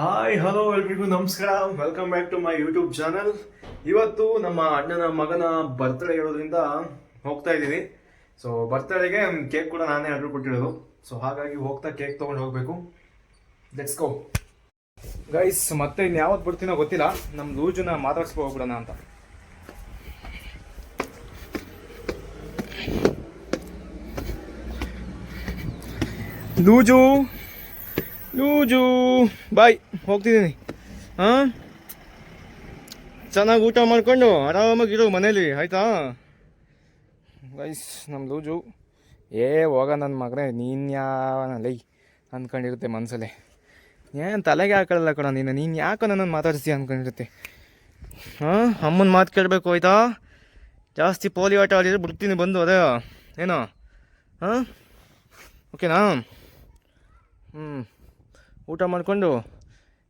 Hi hello ಎಲ್ರಿಗೂ ನಮಸ್ಕಾರ. Welcome back to my YouTube channel. ಇವತ್ತು ನಮ್ಮ ಅಣ್ಣನ ಮಗನ ಬರ್ತ್ಡೇ ಇರೋದ್ರಿಂದ ಹೋಗ್ತಾ ಇದ್ದೀವಿ. ಸೊ ಬರ್ತ್ಡೇಗೆ ಕೇಕ್ ಕೂಡ ನಾನೇ ಆರ್ಡರ್ ಕೊಟ್ಟಿರೋದು. ಸೊ ಹಾಗಾಗಿ ಹೋಗ್ತಾ ಕೇಕ್ ತೊಗೊಂಡು ಹೋಗಬೇಕು. Let's go guys. ಮತ್ತೆ ಇನ್ನು ಯಾವತ್ತು ಬರ್ತೀನೋ ಗೊತ್ತಿಲ್ಲ. ನಮ್ಮ ಲೂಜನ್ನ ಮಾತಾಡ್ಸ್ಕೊ ಹೋಗ್ಬಿಡೋಣ ಅಂತ. ಲೂಜು ಲೂಜು ಬಾಯ್, ಹೋಗ್ತಿದ್ದೀನಿ. ಹಾಂ, ಚೆನ್ನಾಗಿ ಊಟ ಮಾಡ್ಕೊಂಡು ಆರಾಮಾಗಿರೋ ಮನೇಲಿ, ಆಯಿತಾ ಗೈಸ್? ನಮ್ಮ ಲೂಜು ಹೋಗ ನನ್ನ ಮಗನೇ, ನೀನು ಯಾವನಲ್ಲೈ ಅಂದ್ಕೊಂಡಿರುತ್ತೆ ಮನಸ್ಸಲ್ಲಿ. ಏನು ತಲೆಗೆ ಹಾಕೊಳ್ಳಲ್ಲ ಕಣ ನೀನು ಯಾಕೋ ನನ್ನನ್ನು ಮಾತಾಡಿಸ್ತೀಯ ಅಂದ್ಕೊಂಡಿರುತ್ತೆ. ಹಾಂ, ಅಮ್ಮನ ಮಾತು ಕೇಳಬೇಕು ಆಯಿತಾ? ಜಾಸ್ತಿ ಪೋಲಿ ಆಟ ಆಡಿದ್ರೆ ಬಿಡ್ತೀನಿ ಬಂದು, ಅದೇ ಏನೋ. ಹಾಂ, ಓಕೆನಾ? ಊಟ ಮಾಡಿಕೊಂಡು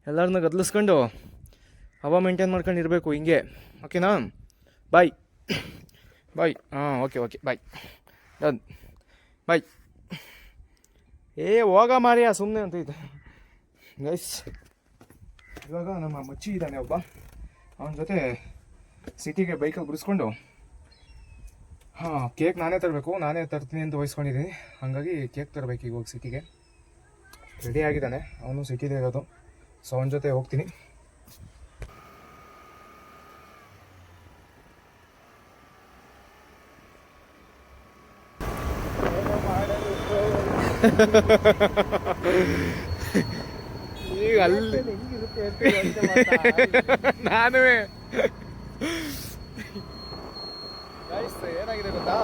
ಎಲ್ಲರನ್ನ ಗದಲಿಸ್ಕೊಂಡು ಹವಾ ಮೇಂಟೈನ್ ಮಾಡ್ಕೊಂಡು ಇರಬೇಕು ಹಿಂಗೆ, ಓಕೆನಾ? ಬಾಯ್ ಬಾಯ್. ಹಾಂ, ಓಕೆ ಬಾಯ್. ಡನ್, ಬಾಯ್. ಹೋಗ ಮಾರಿಯ ಸುಮ್ಮನೆ ಅಂತ ಇದೆ ಗೈಸ್. ಇವಾಗ ನಮ್ಮ ಮಚ್ಚಿ ಇದ್ದಾನೆ ಒಬ್ಬ, ಅವನ ಜೊತೆ ಸಿಟಿಗೆ ಬೈಕಲ್ಲಿ ಬಿಡಿಸ್ಕೊಂಡು, ಕೇಕ್ ನಾನೇ ತರಬೇಕು, ನಾನೇ ತರ್ತೀನಿ ಅಂತ ವಹಿಸ್ಕೊಂಡಿದ್ದೀನಿ. ಹಾಗಾಗಿ ಕೇಕ್ ತರಬೇಕು ಈಗ ಹೋಗಿ ಸಿಟಿಗೆ. ರೆಡಿ ಆಗಿದ್ದಾನೆ, ಅವನು ಸಿಟಿಲೇ ಇರೋದು. ಸೊ ಅವನ ಜೊತೆ ಹೋಗ್ತೀನಿ. ಈಗ ಅಲ್ಲಿ ನಾನು ಏನಾಗಿದೆ ಗೊತ್ತಾ,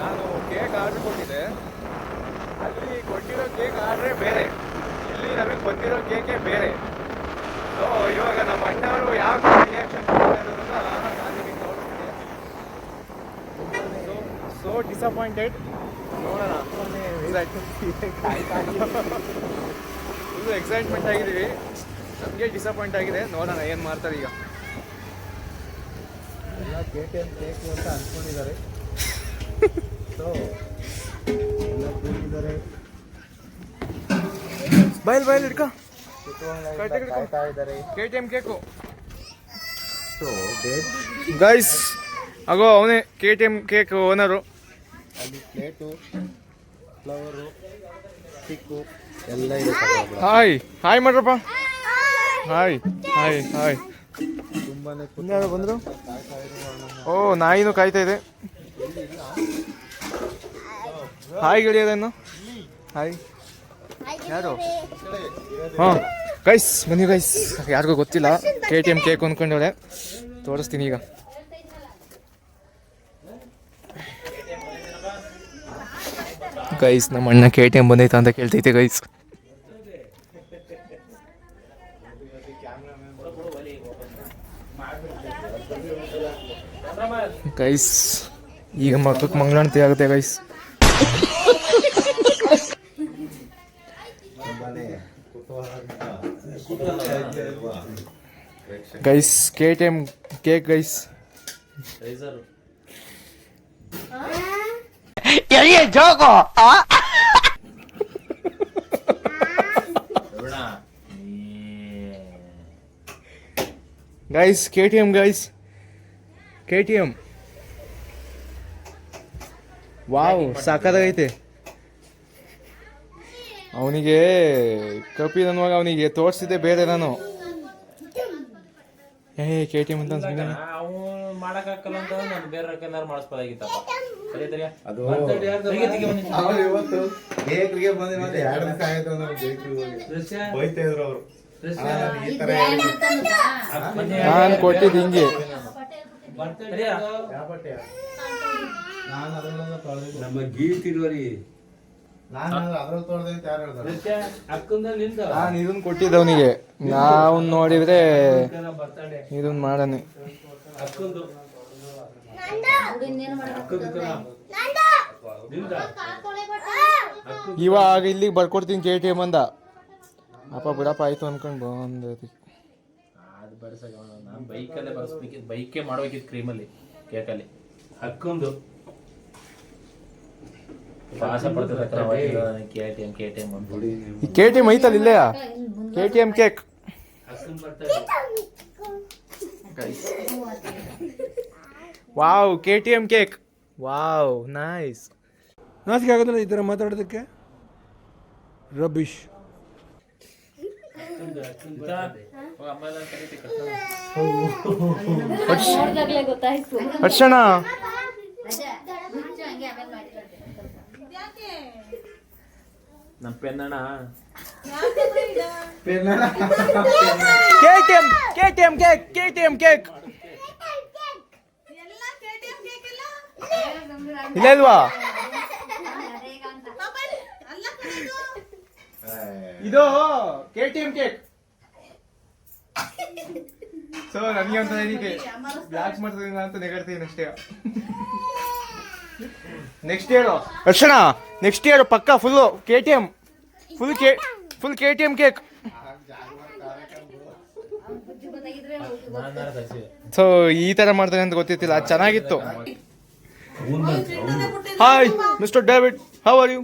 ನಾನು ಕೇಕ್ ಆರ್ಡರ್ ಕೊಟ್ಟಿದ್ದೆ. ಅಲ್ಲಿ ಕೊಟ್ಟಿರೋ ಕೇಕ್ ಆರ್ಡ್ರೇ ಬೇರೆ, ಇಲ್ಲಿ ನಮಗೆ ಬಂದಿರೋ ಕೇಕೇ ಬೇರೆ. ಸೊ ಇವಾಗ ನಮ್ಮ ಅಣ್ಣವರು ಯಾವ ರಿಯಾಕ್ಷನ್ ಕೊಟ್ಟಿರೋದನ್ನ ನಾನು ನಿಮಗೆ ನೋಡ್ತೀನಿ. So disappointed. ನೋಡೋಣ, ಫುಲ್ ಎಕ್ಸೈಟ್ಮೆಂಟ್ ಆಗಿದ್ದೀವಿ. ನಮಗೆ ಡಿಸಪಾಯಿಂಟ್ ಆಗಿದೆ. ನೋಡೋಣ ಏನು ಮಾಡ್ತಾರೆ ಈಗ. ಎಲ್ಲ ಕೇಕ್ ಅಂತ ಅಂದ್ಕೊಂಡಿದ್ದಾರೆ. ಸೊ ಬಯಲ್ ಹಿಡ್ಕೊ. KTM cake guys. ಆಗೋ ಅವನೇ KTM ಕೇಕ್ ಓನರು. ಅಲ್ಲಿ ಪ್ಲೇಟು, ಫ್ಲವರು, ಸ್ಟಿಕ್ಕು ಎಲ್ಲ ಇದೆ. ಹಾಯ್ ಮಾಡ್ರಪ್ಪ. ಹಾಯ್ ತುಂಬಾನೇ ಬಂದರು. ನಾಯಿನೂ ಕಾಯ್ತಾ ಇದೆ. ಹಾಯ್ ಗೆಳೆಯದನ್ನು. ಹಾಯ್. ಯಾರು? ಹಾಂ ಗೈಸ್, ಬನ್ನಿ ಗೈಸ್. ಯಾರಿಗೂ ಗೊತ್ತಿಲ್ಲ, KTM ಕೇಕ್ ಅಂದ್ಕೊಂಡವ್ರೆ. ತೋರಿಸ್ತೀನಿ ಈಗ. ಗೈಸ್, ನಮ್ಮ ಅಣ್ಣ KTM ಬಂದೈತಾ ಅಂತ ಕೇಳ್ತೈತೆ ಗೈಸ್. ಗೈಸ್ ಈಗ ಮಕ್ಕಕ್ಕೆ ಮಂಗಳಾರತಿ ಆಗುತ್ತೆ guys. Guys KTM cake guys. Guys KTM guys, KTM. Wow, ಸಾಕಾಗೈತೆ. ಅವನಿಗೆ ಕಪಿ ನನ್ನ ಮಗ, ಅವನಿಗೆ ತೋರಿಸಿದೆ ಬೇರೆ. ನಾನು KTM ಅಂತ ಮಾಡಕ್ಕಾಗಲ್ಲ ಅಂತ ನಾನು ಬೇರೆ ರೊಕ್ಕ ಮಾಡಿಸ್ಬೋದಾಗಿತ್ತಪ್ಪ. ನಾನು ಕೊಟ್ಟಿದ್ದು ಹಿಂಗೆ. ನಮ್ಮ ಗೀತಿಲ್ವರಿ, ನಾನು ಇದನ್ನ ಕೊಟ್ಟಿದ್ದವನಿಗೆ. ನಾವು ನೋಡಿದ್ರೆ ಇದನ್ನ ಮಾಡನೆ. ಇವಾಗ ಇಲ್ಲಿಗೆ ಬರ್ಕೊಡ್ತೀನಿ KTM ಅಂದ. ಅಪ್ಪ ಬಿಡಪ್ಪ ಆಯ್ತು ಅನ್ಕೊಂಡು ಬಂದ. ನಾನು ಬೈಕಲ್ಲೇ ಬರ್ಸ್ಬೇಕಿತ್ತು, ಬೈಕೇ ಮಾಡ್ಬೇಕಿತ್ತು ಕ್ರೀಮಲ್ಲಿ, ಕೇಕಲ್ಲಿ. ಅಕ್ಕೊಂದು ಭಾಷ ಪಡ್ತಿರ್ತಾರೆ KTM ಈ KTM ಐತಲ್ಲ ಇಲ್ಲೇ KTM cake. Wow KTM cake. Wow nice. ನಾಚಿಕೆ ಆಗೋದಿಲ್ಲ ಈ ಥರ ಮಾತಾಡೋದಕ್ಕೆ. ರಬಿಶ್. ಹರ್ಷಣ ನಮ್ಮ ಪೆನ್ನಣ್ಣ KTM ಕೇಕ್ ಇಲ್ಲ ಇಲ್ವಾ? ಇದು KTM ಕೇಕ್. ಸೊ ನನಗೆ ಅಂತ ಏನಿದೆ ಬ್ಲಾಕ್ಸ್ ಮಾಡ್ತೀನಿ ಅಂತ ನೆಗಡ್ತೀನಿ ಅಷ್ಟೇ. ನೆಕ್ಸ್ಟ್ ಇಯರ್ ಅರ್ಷಣ, ನೆಕ್ಸ್ಟ್ ಇಯರ್ ಪಕ್ಕ full KTM, full KTM cake. So ಈ ತರ ಮಾಡ್ತಾನೆ ಅಂತ ಗೊತ್ತಿತ್ತಿಲ್ಲ, ಅದು ಚೆನ್ನಾಗಿತ್ತು. Hi mister David, how are you?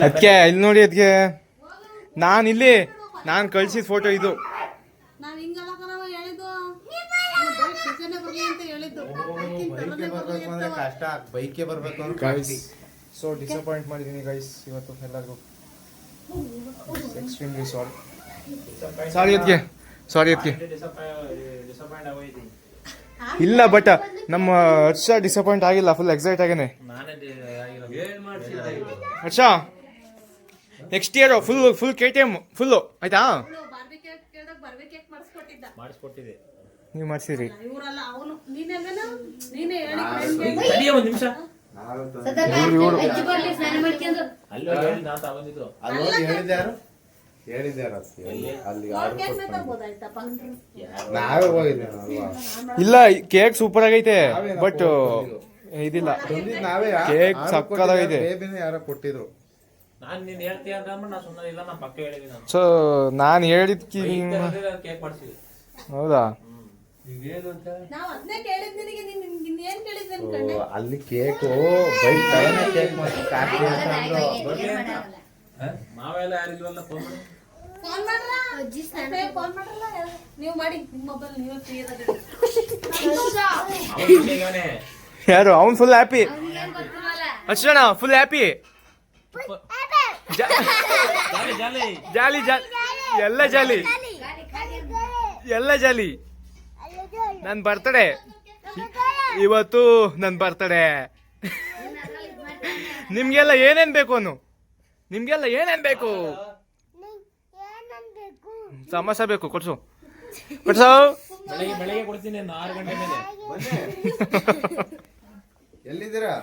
ಅದಕ್ಕೆ ಇಲ್ಲಿ ನೋಡಿ, ಅದಕ್ಕೆ ನಾನು ಕಳ್ಸಿದ ಫೋಟೋ ಇದು. ಸೊ ಡಿಸಪಾಯಿಂಟ್ ಮಾಡಿದ್ದೀನಿ ಗೈಸ್ ಇವತ್ತು ಎಲ್ಲರಿಗೂ. ಎಕ್ಸ್ಟ್ರೀಮ್ಲಿ ಸಾರಿ ಅದಕ್ಕೆ. ಇಲ್ಲ ಬಟ್ ನಮ್ಮ ಹರ್ಷ ಡಿಸಪಾಯಿಂಟ್ ಆಗಿಲ್ಲ, ಫುಲ್ ಎಕ್ಸೈಟ್ ಆಗೇನೆ. Harsha next year full KTM full ಆಯ್ತಾ? ನೀವು ಮಾಡಿಸಿರಿ. ಒಂದು ನಿಮಿಷ ಇಲ್ಲ, ಕೇಕ್ ಸೂಪರ್ ಆಗೈತೆ ಬಟ್ ಇದಿಲ್ಲ. ಕೇಕ್ ಸಕ್ಕತ್ತಾಗೈತೆ. ಯಾರೋ ಕೊಟ್ಟಿದ್ರು. ನಾನು ನೀನ್ ಹೇಳ್ತೀಯ ಅಂತ ಅಂದ್ಬಿಟ್ಟು ನಾನು ಸುಮ್ಮನೆ ಇಲ್ಲ, ನಾನು ಪಕ್ಕ ಹೇಳಿದ್ದೀನಿ. ಸೊ ನಾನು ಹೇಳಿದ್ಕಿ ಕೇಕ್ ಮಾಡ್ತೀವಿ. ಹೌದಾ? ಅಲ್ಲಿ ಕೇಕು ಬೈಕ್ ತರನೇ ಕೇಕ್ ಮಾಡಿ ಮಾವೆಲ್ಲ ಯಾರಿಲ್ವಲ್ಲ, ನೀವು ಮಾಡಿ ನಿಮ್ಮ ಮೊಬೈಲ್ ನೀವೇ ಫ್ರೀ ಯಾರು? ಅವ್ನು ಫುಲ್ ಹ್ಯಾಪಿ. ಅಷ್ಟಣ ಫುಲ್ ಹ್ಯಾಪಿ. ಜಾಲಿ ಎಲ್ಲ ಜಾಲಿ. ನನ್ನ ಬರ್ತಡೇ ಇವತ್ತು, ನನ್ನ ಬರ್ತಡೇ. ನಿಮ್ಗೆಲ್ಲ ಏನೇನ್ ಬೇಕು? ಸಮೋಸ ಬೇಕು, ಕೊಡ್ಸು. ಬೆಳಿಗ್ಗೆ ಕೊಡ್ತೀನಿ 6 ಗಂಟೆ ಮೇಲೆ. ಎಲ್ಲಿದ್ದೀರಾ?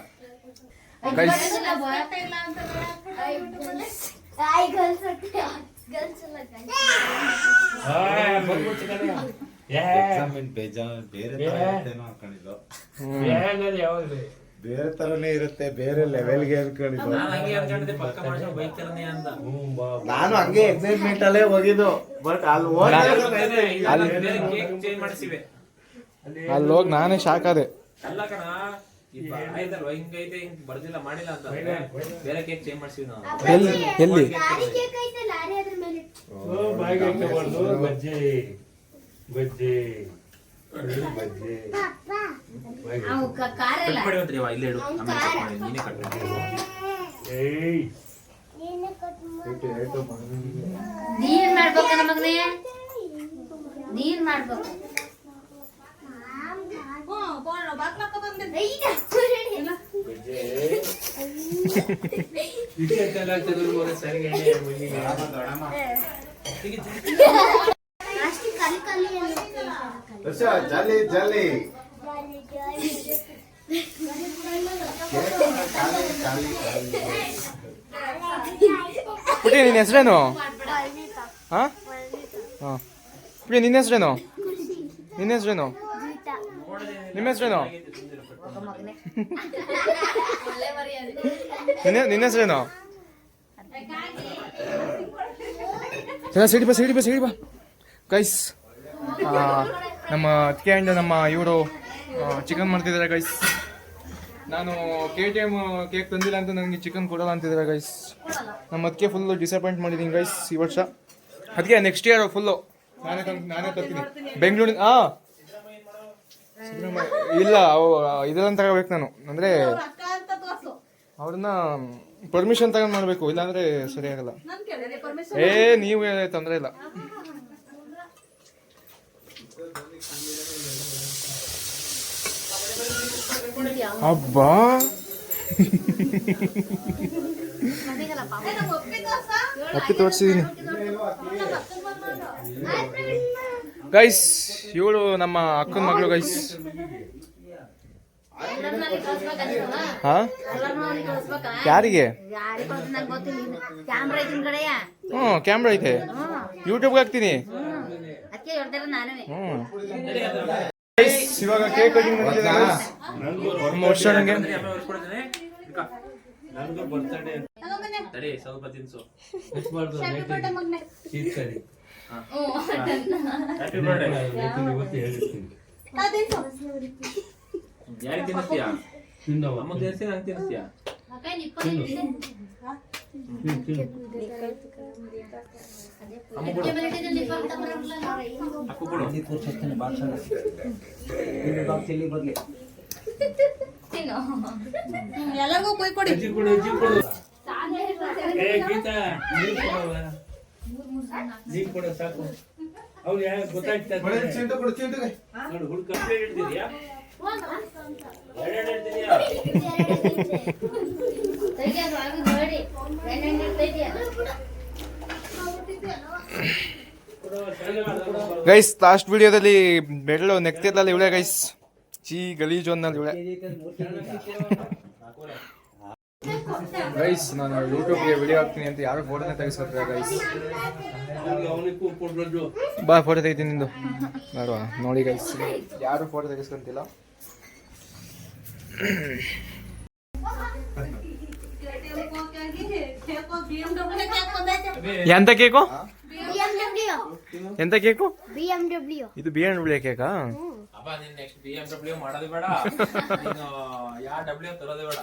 ಬೇರೆ ತರನೇ ಇರುತ್ತೆ, ಬೇರೆ ಲೆವೆಲ್ಗೆ ಅನ್ಕೊಂಡಿದ್ದು. ನಾನು ಹಂಗೆ ಎಕ್ಸೈಟ್ಮೆಂಟ್ ಅಲ್ಲೇ ಹೋಗಿದ್ದು, ಬಟ್ ಅಲ್ಲಿ ಹೋಗಿ ನಾನೇ ಶಾಕ್ ಆದೆ. ಅಲ್ಲ ಕಣ, ಆಯ್ತಲ್ವಾ ಹಿಂಗೈತೆ, ಹಿಂಗ್ ಬರ್ದಿಲ್ಲ ಮಾಡಿಲ್ಲ ಅಂತ ಬೇರೆ ಕೇಕ್ ಚೇಂಜ್ ಮಾಡ್ಸಿವಿ ನಾವು. ಎಲ್ಲಿ ಇಲ್ಲೇ ಇಡು, ನೀನೇ ಕಟ್ ನೀನ್ ಮಾಡ್ಬೇಕು. ಜಾಲಿ ಜಾಲಿ ಪುಟಿ, ನಿನ್ನ ಹೆಸರೇನು? ಪುಟಿ, ನಿನ್ನ ಹೆಸರೇನು? ನಿಮ್ಮ ಹೆಸರೇನು? ನಿನ್ನ ಹೆಸರೇನು? ಸೈಡಿ ಬಾ ಗೈಸ್. ನಮ್ಮ ಅತ್ತಿಗೆ ಆ್ಯಂಡ್ ನಮ್ಮ ಇವರು ಚಿಕನ್ ಮಾಡ್ತಿದ್ದಾರೆ ಗೈಸ್. ನಾನು KTM ಕೇಕ್ ತಂದಿಲ್ಲ ಅಂತ ನನಗೆ ಚಿಕನ್ ಕೊಡಲ್ಲ ಅಂತಿದ್ದಾರೆ ಗೈಸ್. ನಮ್ಮ ಅದಕ್ಕೆ ಫುಲ್ಲು ಡಿಸಪಾಯಿಂಟ್ ಮಾಡಿದ್ದೀನಿ ಗೈಸ್ ಈ ವರ್ಷ. ಅದಕ್ಕೆ ನೆಕ್ಸ್ಟ್ ಇಯರ್ ಫುಲ್ಲು ನಾನೇ ತರ್ತೀನಿ ಬೆಂಗಳೂರಿನ. ಇಲ್ಲ ಇದೆಲ್ಲ ತಗೋಬೇಕು ನಾನು, ಅಂದರೆ ಅಕ್ಕ ಅಂತ ತೋರ್ಸು. ಅವ್ರನ್ನ ಪರ್ಮಿಷನ್ ತಗೊಂಡು ಮಾಡಬೇಕು, ಇಲ್ಲಾಂದರೆ ಸರಿ ಆಗಲ್ಲ. ನನ್ ಕೇಳಿದೆ ಪರ್ಮಿಷನ್. ನೀವು ತೊಂದರೆ ಇಲ್ಲ. ಅಬ್ಬಾ ಅಪ್ಪಿ ತೋರಿಸಿದೀನಿ ಗೈಸ್. ಇವಳು ನಮ್ಮ ಅಕ್ಕನ ಮಗಳು ಗೈಸ್. ಹಾ ಯಾರಿಗೆ? ಕ್ಯಾಮ್ರಾ ಐತೆ, ಯೂಟ್ಯೂಬ್ಗೆ ಹಾಕ್ತೀನಿ. ಇವಾಗ ಕೇಕ್ ಕಟಿಂಗ್ ನಮ್ಮ ವರ್ಷಕ್ಕೆ ತಡಿ ಸ್ವಲ್ಪ ತಿನ್ಸು. ಯಾರಿಗೆ ತಿನ್ನಿಸ್ತೀಯಾ? ಅಮ್ಮ ತಿನ್ನಿಸ್ತೀಯ, ನಂಗೆ ತಿನ್ನಿಸ್ತೀಯಾ? ಅಕ್ಕು ಕೊಡು. ಎಲ್ಲರಿಗೂ ಕೊಯ್ ಕೊಡಿ. ಗೈಸ್ ಲಾಸ್ಟ್ ವಿಡಿಯೋದಲ್ಲಿ ಬೆರಳು ನೆಕ್ತಿರ್ಲಲ್ಲ ಇವಳೆ ಗೈಸ್. ಗಲೀಜು ಅನ್ನಲ್ಲಿ ಇವಳೆ ಗೈಸ್. ನಾನು ಯೂಟ್ಯೂಬ್ಗೆ ವಿಡಿಯೋ ಹಾಕ್ತೀನಿ ಅಂತ ಯಾರು ಫೋಟೋನೇ ತೆಗಿಸ್ಕೊತಾರೆ ಗೈಸ್. ಬಾ ಫೋಟೋ ತೆಗಿತೀನಿ ನಿಂದು. ನೋಡುವ ನೋಡಿ ಗೈಸ್, ಯಾರು ಫೋಟೋ ತೆಗಿಸ್ಕೊಂತಿಲ್ಲ. ಎಂತ ಕೇಕು? ಎಂತ ಕೇಕು? ಇದು BMW ಕೇಕಾ? ಅಪ್ಪ ನೀನ್ ನೆಕ್ಸ್ಟ್ BMW ಮಾಡೋದು ಬೇಡ, ನೀನು ಯಾವ W ತರೋದೇ ಬೇಡ.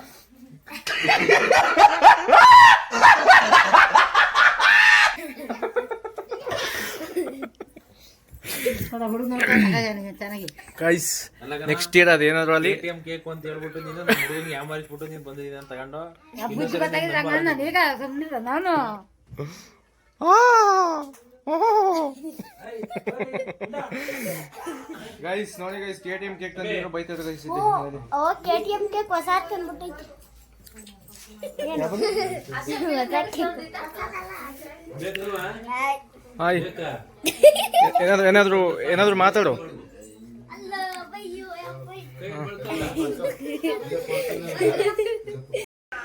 ಗೈಸ್ ನೆಕ್ಸ್ಟ್ ಇಯರ್ ಅದೇನಾದ್ರು ಅಲ್ಲಿ KTM ಕೇಕ್ ಅಂತ ಹೇಳ್ಬಿಟ್ಟು ನೀನು ನಮ್ಮ ಹುಡುಗನಿಗೆ ಯಾಮಾರಿಸ್ಬಿಟ್ಟು ನೀನು ಬಂದಿದ್ದೀನಿ ಅಂತ ತಗೊಂಡು ನಾನು ಗೈಸ್ ನೋಡಿ ಗೈಸ್, KTM ಕೇಕ್ ತಂದಿರೋ ಬೈತಾರೆ ಗೈಸ್. KTM ಕೇಕ್ ಹೊಸಾದ್ ತಂದ್ಬಿಟ್ಟೈತಿ. ಹಾಯ್, ಏನಾದ್ರು ಮಾತಾಡು.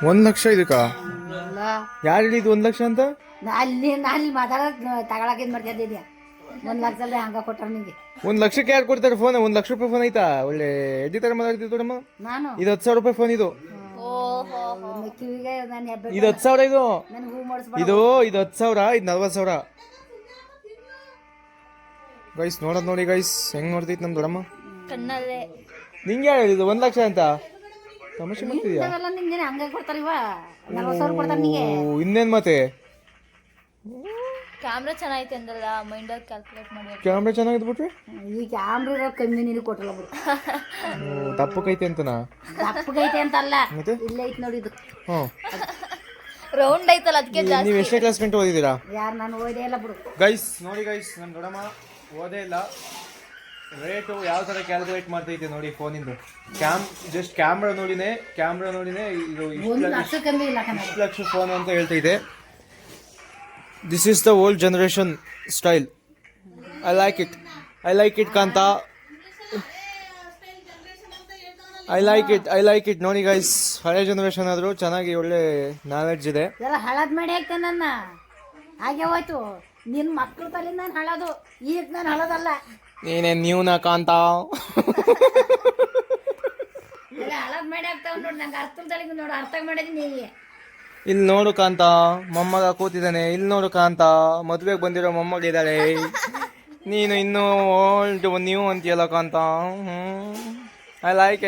$1 ಲಕ್ಷ ಇದಕ್ಕ? ಯಾರು ಹೇಳಿದ್ದು 1 ಲಕ್ಷ ಅಂತ? ಅಲ್ಲಿ ಮಾತಾಡೋದ್ ತಗೊಳಕ್ ಏನ್ ಮಾಡ್ತಿದ್ದೆ? 1 ಲಕ್ಷ ಅಲ್ಲೇ ಹಂಗ ಕೊಟ್ಟಾರ ನಿಂಗೆ. 1 ಲಕ್ಷಕ್ಕೆ ಯಾರು ಕೊಡ್ತಾರೆ ಫೋನ್? 1 ಲಕ್ಷ ರೂಪಾಯಿ ಫೋನ್ ಐತಾ? ಒಳ್ಳೆ ಎಡ್ಡಿ ತರ ಮಾತಾಡ್ತಿದ್ದು ನಮ್ಮ. ನಾನು ಇದು 10,000 ರೂಪಾಯಿ ಫೋನ್. ಇದು ಕಿವಿಗೆ ನಾನು ಇದು 10,000. ಇದು ನನಗೆ ಹೂ ಮಾಡಿಸ್ಬೇಡ. ಇದು 10,000, ಇದು 40,000 ಗೈಸ್. ನೋಡೋದು ನೋಡಿ ಗೈಸ್, ಹೆಂಗ್ ನೋಡ್ತೈತಿ ನಮ್ ದೊಡ್ಡಮ್ಮ ಕಣ್ಣಲ್ಲೇ. ನಿಂಗೆ ಯಾರು ಹೇಳಿದ್ದು 1 ಲಕ್ಷ ಅಂತ? ತಮಾಷೆ ಮಾಡ್ತಿದ್ಯಾ? ನಿಂಗೆ ಹಂಗ ಕೊಡ್ತಾರ ಇವ 40,000 ಕೊಡ್ತಾರ ನಿಂಗೆ. ಇನ್ನೇನ್ ಮತ್ತೆ? ಕ್ಯಾಮ್ರಾ ಚೆನ್ನಾಗೈತೆ ಅಂದಲ್ಲ, ಮೈಂಡಲ್ಲಿ ಕ್ಯಾಲ್ಕುಲೇಟ್ ಮಾಡಿ. ಕ್ಯಾಮ್ರಾ ಚೆನ್ನಾಗಿದ್ ಬಿಟ್ರೆ ಈ ಕ್ಯಾಮ್ರಾ ಕಮ್ಮಿ ನೀನು ಕೊಟ್ಟಲ್ಲ ಬಿಡು. ತಪ್ಪಕೈತೆ ಅಂತನಾ? ದಪ್ಪಗೈತೆ ಅಂತಲ್ಲ, ಮತ್ತೆ ಇಲ್ಲೇ ಐತ್ ನೋಡಿ ಇದು. ರೌಂಡ್ ಐತಲ್ಲ ಅದಕ್ಕೆ ಜಾಸ್ತಿ. ನೀವು ಎಷ್ಟನೇ ಕ್ಲಾಸ್ ಗಂಟೆ ಓದಿದ್ದೀರಾ? ಯಾರು ನಾನು ಓದೇ ಇಲ್ಲ ಬಿಡು. ಗೈಸ್ ನೋಡಿ ಗೈಸ್, ನಮ್ಮ ದೊಡ್ಡಮ್ಮ ಓದೇ ಇಲ್ಲ. ರೇಟು ಯಾವ ಥರ ಕ್ಯಾಲ್ಕುಲೇಟ್ ಮಾಡ್ತೈತೆ ನೋಡಿ ಫೋನಿಂದು. ಜಸ್ಟ್ ಕ್ಯಾಮ್ರಾ ನೋಡಿನೇ ಇದು 1 ಲಕ್ಷ ಕಮ್ಮಿ ಇಲ್ಲ ಕಣ. 1 ಲಕ್ಷ ಫೋನ್ ಅಂತ ಹೇಳ್ತೈತೆ. This is the old generation style. I like it Kanta. I like it ನೋಡಿ ಗೈಸ್. ಹಳೆ ಜನರೇಷನ್ ಆದರೂ ಚೆನ್ನಾಗಿ ಒಳ್ಳೆ ನಾಲೆಡ್ಜ್ ಇದೆ. ಎಲ್ಲ ಹಳದ್ ಮಾಡಿ ಹಾಕ್ತೇನೆ ನನ್ನ. ಹಾಗೆ ಹೋಯ್ತು ನಿನ್ನ ಮಕ್ಕಳು ತಲೆ ನಾನು ಹಳದು, ಈಗ ನಾನು ಹಳದಲ್ಲ. ನೀನೇ ನೀವ್ನ ಕಾಂತ. ಎಲ್ಲ ಹಳದ್ ಮಾಡಿ ಹಾಕ್ತಾವ ನೋಡಿ. ನಂಗೆ ಅರ್ಥ ತಲೆಗೆ ನೋಡು, ಅರ್ಥ ಮಾಡಿದೀನಿ. ಇಲ್ಲಿ ನೋಡು ಕಾಂತ, ಮೊಮ್ಮಗ ಕೂತಿದ್ದಾನೆ. ಇಲ್ಲಿ ನೋಡು ಕಾಂತ, ಮದುವೆಗೆ ಬಂದಿರೋ ಮೊಮ್ಮಗ ಇದ್ದಾಳೆ. ನೀನು ಇನ್ನೂ ಓಲ್ಡ್ ನ್ಯೂ ಅಂತೀಯಲ್ಲ Kanta. I like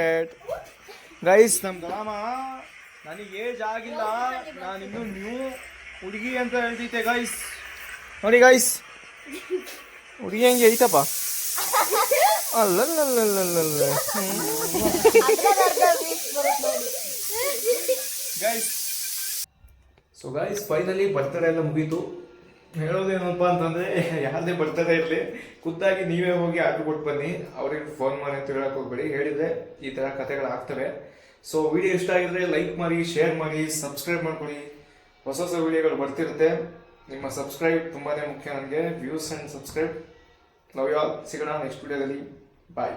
it guys. ನಮ್ಮ ಡ್ರಾಮ ನನಗೆ ಏಜ್ ಆಗಿಲ್ಲ, ನಾನು ಇನ್ನೂ ನ್ಯೂ ಹುಡುಗಿ ಅಂತ ಹೇಳ್ತೈತೆ ಗೈಸ್. ನೋಡಿ ಗೈಸ್, ಹುಡುಗಿ ಹೆಂಗೆ ಐತಪ್ಪ. ಅಲ್ಲಲ್ಲಲ್ಲಲ್ಲಲ್ಲ guys. So guys, finally birthday ಎಲ್ಲ ಮುಗೀತು. ಹೇಳೋದೇನಪ್ಪ ಅಂತಂದರೆ, ಯಾರದೇ ಬರ್ತಡೇ ಇರಲಿ ಖುದ್ದಾಗಿ ನೀವೇ ಹೋಗಿ ಆರ್ಡರ್ ಕೊಟ್ಟು ಬನ್ನಿ. ಅವ್ರಿಗೆ ಫೋನ್ ಮಾಡಿ ಅಂತ ಹೇಳಕ್ಕೆ ಹೋಗ್ಬೇಡಿ. ಹೇಳಿದರೆ ಈ ಥರ ಕಥೆಗಳು ಆಗ್ತವೆ. ಸೊ ವಿಡಿಯೋ ಇಷ್ಟ ಆಗಿದ್ರೆ ಲೈಕ್ ಮಾಡಿ, ಶೇರ್ ಮಾಡಿ, ಸಬ್ಸ್ಕ್ರೈಬ್ ಮಾಡ್ಕೊಳ್ಳಿ. ಹೊಸ ಹೊಸ ವಿಡಿಯೋಗಳು ಬರ್ತಿರುತ್ತೆ. ನಿಮ್ಮ ಸಬ್ಸ್ಕ್ರೈಬ್ ತುಂಬಾ ಮುಖ್ಯ ನನಗೆ. Views and subscribe. Love you all. ಸಿಗೋಣ ನೆಕ್ಸ್ಟ್ ವಿಡಿಯೋದಲ್ಲಿ. ಬಾಯ್.